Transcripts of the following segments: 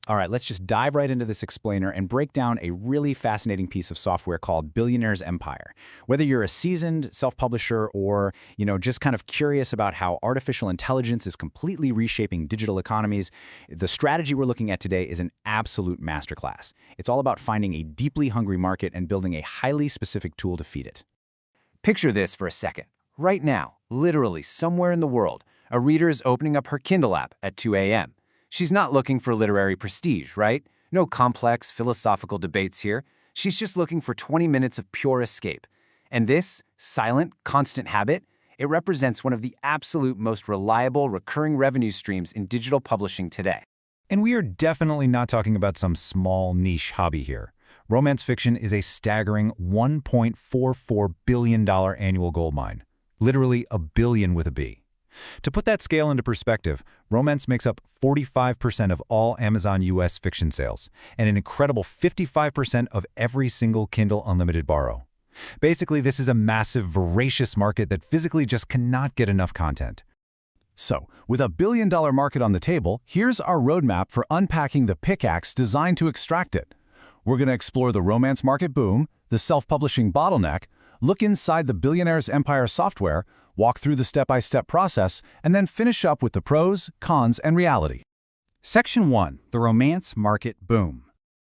All right, let's just dive right into this explainer and break down a really fascinating piece of software called Billionaires Empire. Whether you're a seasoned self-publisher or, just kind of curious about how artificial intelligence is completely reshaping digital economies, the strategy we're looking at today is an absolute masterclass. It's all about finding a deeply hungry market and building a highly specific tool to feed it. Picture this for a second. Right now, literally somewhere in the world, a reader is opening up her Kindle app at 2 a.m. She's not looking for literary prestige, right? No complex philosophical debates here. She's just looking for 20 minutes of pure escape. And this silent, constant habit, it represents one of the absolute most reliable recurring revenue streams in digital publishing today. And we are definitely not talking about some small niche hobby here. Romance fiction is a staggering $1.44 billion annual goldmine. Literally a billion with a B. To put that scale into perspective, romance makes up 45% of all Amazon US fiction sales, and an incredible 55% of every single Kindle Unlimited borrow. Basically, this is a massive, voracious market that physically just cannot get enough content. So, with a billion-dollar market on the table, here's our roadmap for unpacking the pickaxe designed to extract it. We're going to explore the romance market boom, the self-publishing bottleneck, look inside the Billionaires Empire software, walk through the step-by-step process, and then finish up with the pros, cons, and reality. Section 1. The Romance Market Boom.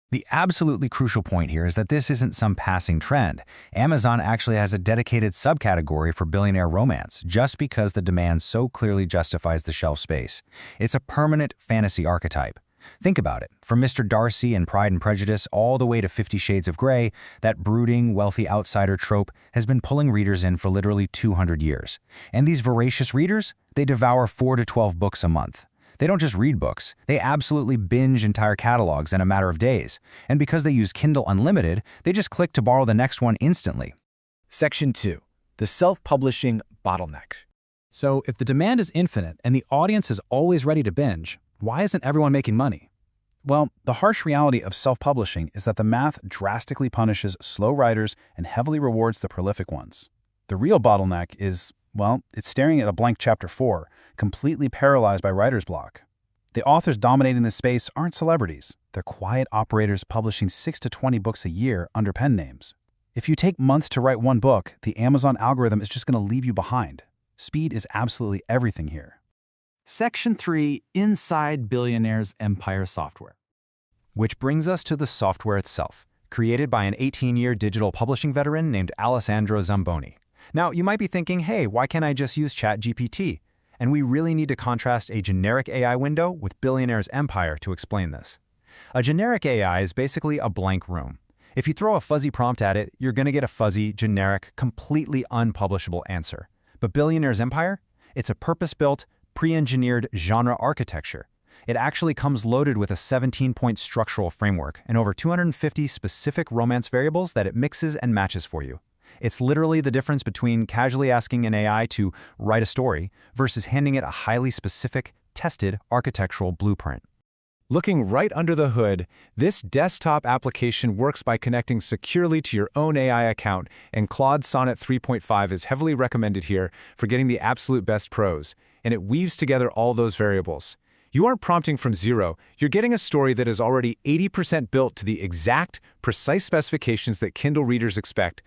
The absolutely crucial point here is that this isn't some passing trend. Amazon actually has a dedicated subcategory for billionaire romance, just because the demand so clearly justifies the shelf space. It's a permanent fantasy archetype. Think about it. From Mr. Darcy and Pride and Prejudice all the way to 50 Shades of Grey, that brooding, wealthy outsider trope has been pulling readers in for literally 200 years. And these voracious readers, they devour 4 to 12 books a month. They don't just read books, they absolutely binge entire catalogs in a matter of days. And because they use Kindle Unlimited, they just click to borrow the next one instantly. Section 2. The self-publishing bottleneck. So, if the demand is infinite and the audience is always ready to binge, why isn't everyone making money? Well, the harsh reality of self-publishing is that the math drastically punishes slow writers and heavily rewards the prolific ones. The real bottleneck is, it's staring at a blank chapter 4, completely paralyzed by writer's block. The authors dominating this space aren't celebrities. They're quiet operators publishing 6 to 20 books a year under pen names. If you take months to write one book, the Amazon algorithm is just going to leave you behind. Speed is absolutely everything here. Section 3. Inside Billionaires Empire software. Which brings us to the software itself, created by an 18-year digital publishing veteran named Alessandro Zamboni. Now, you might be thinking, hey, why can't I just use ChatGPT? And we really need to contrast a generic AI window with Billionaires Empire to explain this. A generic AI is basically a blank room. If you throw a fuzzy prompt at it, you're going to get a fuzzy, generic, completely unpublishable answer. But Billionaires Empire? It's a purpose-built, pre-engineered genre architecture. It actually comes loaded with a 17-point structural framework and over 250 specific romance variables that it mixes and matches for you. It's literally the difference between casually asking an AI to write a story versus handing it a highly specific, tested architectural blueprint. Looking right under the hood, this desktop application works by connecting securely to your own AI account, and Claude Sonnet 3.5 is heavily recommended here for getting the absolute best pros, and it weaves together all those variables. You aren't prompting from zero, you're getting a story that is already 80% built to the exact, precise specifications that Kindle readers expect.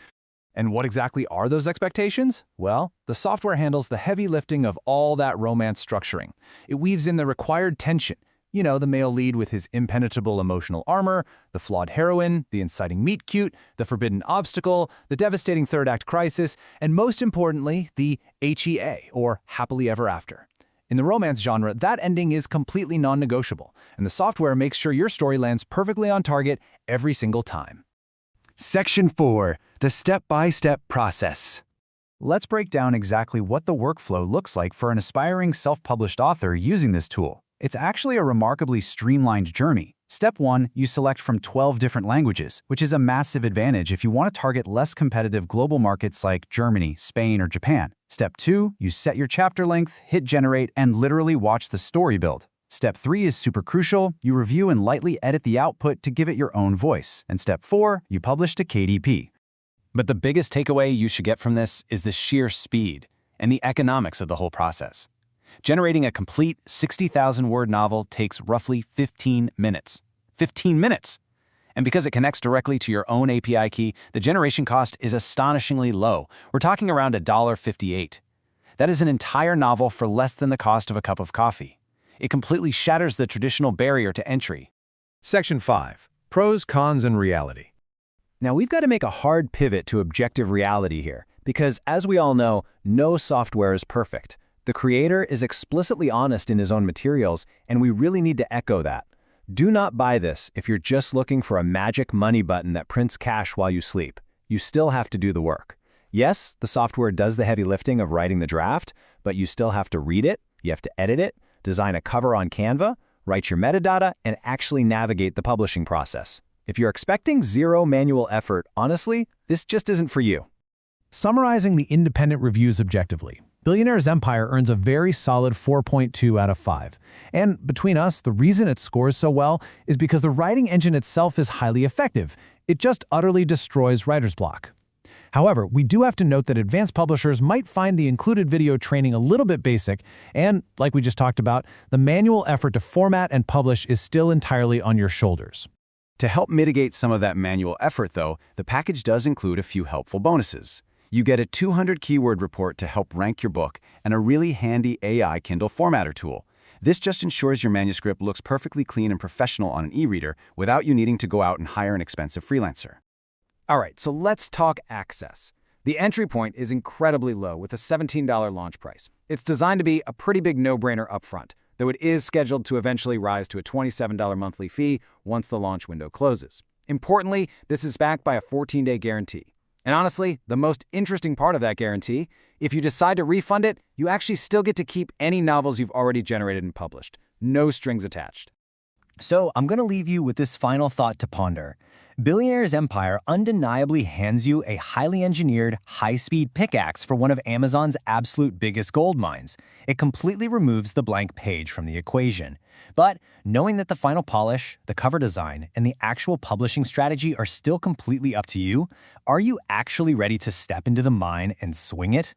And what exactly are those expectations? Well, the software handles the heavy lifting of all that romance structuring. It weaves in the required tension. The male lead with his impenetrable emotional armor, the flawed heroine, the inciting meet-cute, the forbidden obstacle, the devastating third-act crisis, and most importantly, the HEA, or happily ever after. In the romance genre, that ending is completely non-negotiable, and the software makes sure your story lands perfectly on target every single time. Section 4. The step-by-step process. Let's break down exactly what the workflow looks like for an aspiring self-published author using this tool. It's actually a remarkably streamlined journey. Step 1, you select from 12 different languages, which is a massive advantage if you want to target less competitive global markets like Germany, Spain, or Japan. Step 2, you set your chapter length, hit generate, and literally watch the story build. Step 3 is super crucial. You review and lightly edit the output to give it your own voice. And Step 4, you publish to KDP. But the biggest takeaway you should get from this is the sheer speed and the economics of the whole process. Generating a complete 60,000-word novel takes roughly 15 minutes. 15 minutes! And because it connects directly to your own API key, the generation cost is astonishingly low. We're talking around $1.58. That is an entire novel for less than the cost of a cup of coffee. It completely shatters the traditional barrier to entry. Section 5. Pros, cons, and reality. Now, we've got to make a hard pivot to objective reality here, because as we all know, no software is perfect. The creator is explicitly honest in his own materials, and we really need to echo that. Do not buy this if you're just looking for a magic money button that prints cash while you sleep. You still have to do the work. Yes, the software does the heavy lifting of writing the draft, but you still have to read it, you have to edit it, design a cover on Canva, write your metadata, and actually navigate the publishing process. If you're expecting zero manual effort, honestly, this just isn't for you. Summarizing the independent reviews objectively, Billionaires Empire earns a very solid 4.2 out of 5. And between us, the reason it scores so well is because the writing engine itself is highly effective. It just utterly destroys writer's block. However, we do have to note that advanced publishers might find the included video training a little bit basic, and, like we just talked about, the manual effort to format and publish is still entirely on your shoulders. To help mitigate some of that manual effort, though, the package does include a few helpful bonuses. You get a 200-keyword report to help rank your book and a really handy AI Kindle formatter tool. This just ensures your manuscript looks perfectly clean and professional on an e-reader without you needing to go out and hire an expensive freelancer. All right, so let's talk access. The entry point is incredibly low with a $17 launch price. It's designed to be a pretty big no-brainer upfront, though it is scheduled to eventually rise to a $27 monthly fee once the launch window closes. Importantly, this is backed by a 14-day guarantee. And honestly, the most interesting part of that guarantee, if you decide to refund it, you actually still get to keep any novels you've already generated and published. No strings attached. So I'm going to leave you with this final thought to ponder. Billionaires Empire undeniably hands you a highly engineered, high-speed pickaxe for one of Amazon's absolute biggest gold mines. It completely removes the blank page from the equation. But knowing that the final polish, the cover design, and the actual publishing strategy are still completely up to you, are you actually ready to step into the mine and swing it?